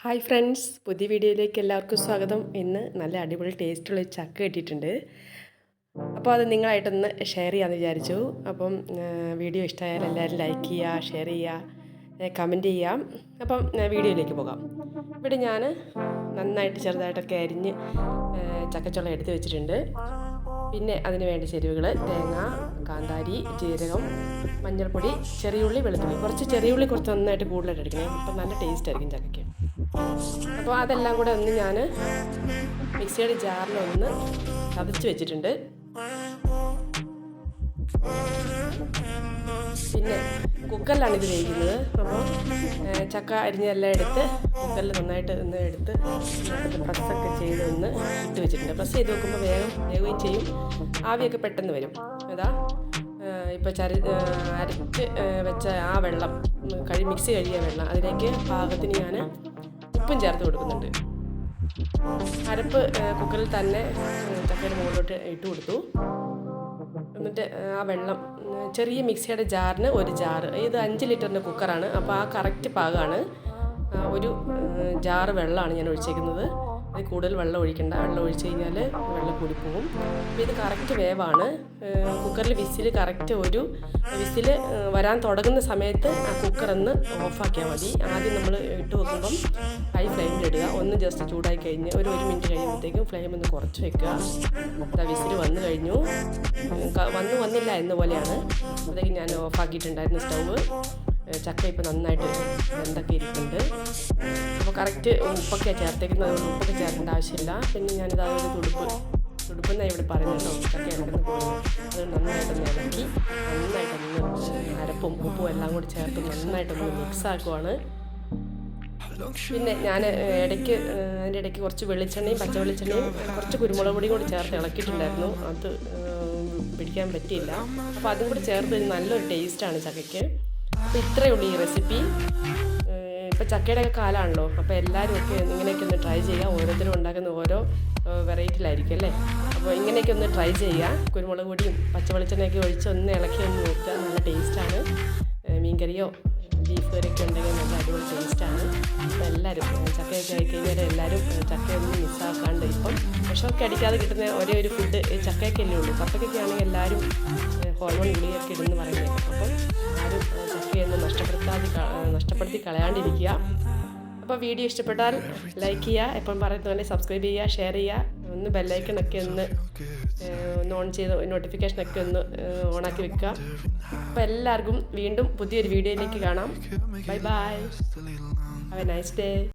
Hi friends, പുതിയ വീഡിയോയിലേക്ക് എല്ലാവർക്കും സ്വാഗതം. ഇന്ന് നല്ല അടിപൊളി ടേസ്റ്റുള്ള ചക്ക കിട്ടിയിട്ടുണ്ട്. അപ്പോൾ അത് നിങ്ങളായിട്ടൊന്ന് ഷെയർ ചെയ്യാമെന്ന് വിചാരിച്ചു. അപ്പം വീഡിയോ ഇഷ്ടമായാൽ എല്ലാവരും ലൈക്ക് ചെയ്യുക, ഷെയർ ചെയ്യുക, കമൻറ്റ് ചെയ്യാം. അപ്പം വീഡിയോയിലേക്ക് പോകാം. ഇവിടെ ഞാൻ നന്നായിട്ട് ചെറുതായിട്ടൊക്കെ അരിഞ്ഞ് ചക്കച്ചുള എടുത്ത് വെച്ചിട്ടുണ്ട്. പിന്നെ അതിന് വേണ്ട ചേരുവകൾ: തേങ്ങ, കാന്താരി, ജീരകം, മഞ്ഞൾപ്പൊടി, ചെറിയുള്ളി, വെളുത്തുള്ളി. കുറച്ച് ചെറിയുള്ളി കുറച്ച് നന്നായിട്ട് കൂടുതലായിട്ട് എടുക്കണം. അപ്പം നല്ല ടേസ്റ്റ് ആയിരിക്കും ചക്കയ്ക്ക്. അപ്പോൾ അതെല്ലാം കൂടെ ഒന്ന് ഞാൻ മിക്സിയുടെ ജാറിലൊന്ന് ചതച്ച് വെച്ചിട്ടുണ്ട്. പിന്നെ കുക്കറിലാണ് ഇത് വേവിക്കുന്നത്. അപ്പോൾ ചക്ക അരിഞ്ഞെല്ലാം എടുത്ത് കുക്കറിൽ നന്നായിട്ട് ഒന്ന് എടുത്ത് പ്രസ്സൊക്കെ ചെയ്ത് ഒന്ന് ഇട്ട് വെച്ചിട്ടുണ്ട്. പ്രസ് ചെയ്ത് വെക്കുമ്പോൾ വേഗം വേവുകയും ചെയ്യും, ആവിയൊക്കെ പെട്ടെന്ന് വരും. അതാ ഇപ്പോൾ അരച്ച് വെച്ച ആ വെള്ളം മിക്സി കഴുകിയ വെള്ളം അതിലേക്ക് പാകത്തിന് ഞാൻ ഉപ്പും ചേർത്ത് കൊടുക്കുന്നുണ്ട്. അരപ്പ് കുക്കറിൽ തന്നെ ചക്കയുടെ മുകളിലോട്ട് ഇട്ട് കൊടുത്തു. എന്നിട്ട് ആ വെള്ളം ചെറിയ മിക്സിയുടെ ജാറിന് ഒരു ജാറ്, ഇത് 5 ലിറ്ററിൻ്റെ കുക്കറാണ്. അപ്പോൾ ആ കറക്റ്റ് പാകമാണ്. ഒരു ജാറ് വെള്ളമാണ് ഞാൻ ഒഴിച്ചേക്കുന്നത്. അത് കൂടുതൽ വെള്ളം ഒഴിക്കണ്ട. വെള്ളം ഒഴിച്ച് കഴിഞ്ഞാൽ വെള്ളം കൂടിപ്പോകും. അപ്പോൾ ഇത് കറക്റ്റ് വേവാണ്. കുക്കറിൽ വിസിൽ കറക്റ്റ് ഒരു വിസിൽ വരാൻ തുടങ്ങുന്ന സമയത്ത് ആ കുക്കറൊന്ന് ഓഫാക്കിയാൽ മതി. ആദ്യം നമ്മൾ ഇട്ട് വെക്കുമ്പം ഹൈ ഫ്ലെയിമിലിടുക. ഒന്ന് ജസ്റ്റ് ചൂടായി കഴിഞ്ഞ് ഒരു മിനിറ്റ് കഴിയുമ്പോഴത്തേക്കും ഫ്ലെയിം ഒന്ന് കുറച്ച് വെക്കുക. വിസിൽ വന്നു കഴിഞ്ഞു, വന്നില്ല എന്ന പോലെയാണ്. അപ്പോഴത്തേക്കും ഞാൻ ഓഫാക്കിയിട്ടുണ്ടായിരുന്നു സ്റ്റൗവ്. ചക്ക ഇപ്പോൾ നന്നായിട്ട് എന്തൊക്കെ ഇരിക്കുന്നുണ്ട്. അപ്പോൾ കറക്റ്റ് ഉപ്പൊക്കെ ചേർത്തേക്കുന്നത്, ഉപ്പൊക്കെ ചേർക്കേണ്ട ആവശ്യമില്ല. പിന്നെ ഞാനിത് അതൊരു തുടുപ്പെന്നാണ് ഇവിടെ പറയുന്നത്. ചക്ക ഇറക്കുന്ന പോകുന്നത് അത് നന്നായിട്ടൊന്ന് ഇളക്കി നന്നായിട്ടൊന്ന് അരപ്പും ഉപ്പും എല്ലാം കൂടി ചേർത്ത് നന്നായിട്ടൊന്ന് മിക്സ് ആക്കുവാണ്. പിന്നെ ഞാൻ അതിൻ്റെ ഇടയ്ക്ക് കുറച്ച് വെളിച്ചെണ്ണയും പച്ച വെളിച്ചെണ്ണയും കുറച്ച് കുരുമുളക് പൊടിയും കൂടി ചേർത്ത് ഇളക്കിയിട്ടുണ്ടായിരുന്നു. അത് പിടിക്കാൻ പറ്റിയില്ല. അപ്പോൾ അതും കൂടി ചേർത്ത് നല്ലൊരു ടേസ്റ്റാണ് ചക്കയ്ക്ക്. അപ്പോൾ ഇത്രയേ ഉള്ളൂ ഈ റെസിപ്പി. ഇപ്പോൾ ചക്കയുടെയൊക്കെ കാലമാണല്ലോ. അപ്പോൾ എല്ലാവരും ഒക്കെ ഇങ്ങനെയൊക്കെ ഒന്ന് ട്രൈ ചെയ്യുക. ഓരോരുത്തരും ഉണ്ടാക്കുന്ന ഓരോ വെറൈറ്റിയിലായിരിക്കും അല്ലേ. അപ്പോൾ ഇങ്ങനെയൊക്കെ ഒന്ന് ട്രൈ ചെയ്യുക. കുരുമുളക് പൊടിയും പച്ച വെളിച്ചെണ്ണയൊക്കെ ഒഴിച്ച് ഒന്ന് ഇളക്കി ഒന്ന് നോക്കുക. നല്ല ടേസ്റ്റാണ്. മീൻകറിയോ ബീഫ് കറിയൊക്കെ ഉണ്ടെങ്കിൽ നല്ല അടിപൊളി ടേസ്റ്റാണ്. അപ്പോൾ എല്ലാവരും ചക്കയൊക്കെ കഴിക്കുന്നവരെ എല്ലാവരും ചക്കയൊന്നും മിസ്സാക്കാണ്ട്. ഇപ്പം വിഷമൊക്കെ അടിക്കാതെ കിട്ടുന്ന ഒരേ ഒരു ഫുഡ് ചക്കയൊക്കെ അല്ലേ ഉള്ളൂ. കപ്പയ്ക്കൊക്കെ ആണെങ്കിൽ എല്ലാവരും ഹോർമോൺ ഗുളികയൊക്കെ ഇടുന്ന് പറയുന്നത്. അപ്പം ആരും ചക്കയൊന്നും നഷ്ടപ്പെടുത്തി കളയാണ്ടിരിക്കുക. അപ്പോൾ വീഡിയോ ഇഷ്ടപ്പെട്ടാൽ ലൈക്ക് ചെയ്യുക. എപ്പം പറയുന്ന പോലെ സബ്സ്ക്രൈബ് ചെയ്യുക, ഷെയർ ചെയ്യുക. ഒന്ന് ബെല്ലൈക്കണൊക്കെ ഒന്ന് ഓൺ ചെയ്ത് നോട്ടിഫിക്കേഷനൊക്കെ ഒന്ന് ഓണാക്കി വെക്കുക. അപ്പോൾ എല്ലാവർക്കും വീണ്ടും പുതിയൊരു വീഡിയോയിലേക്ക് കാണാം. Bye bye. Have A nice day.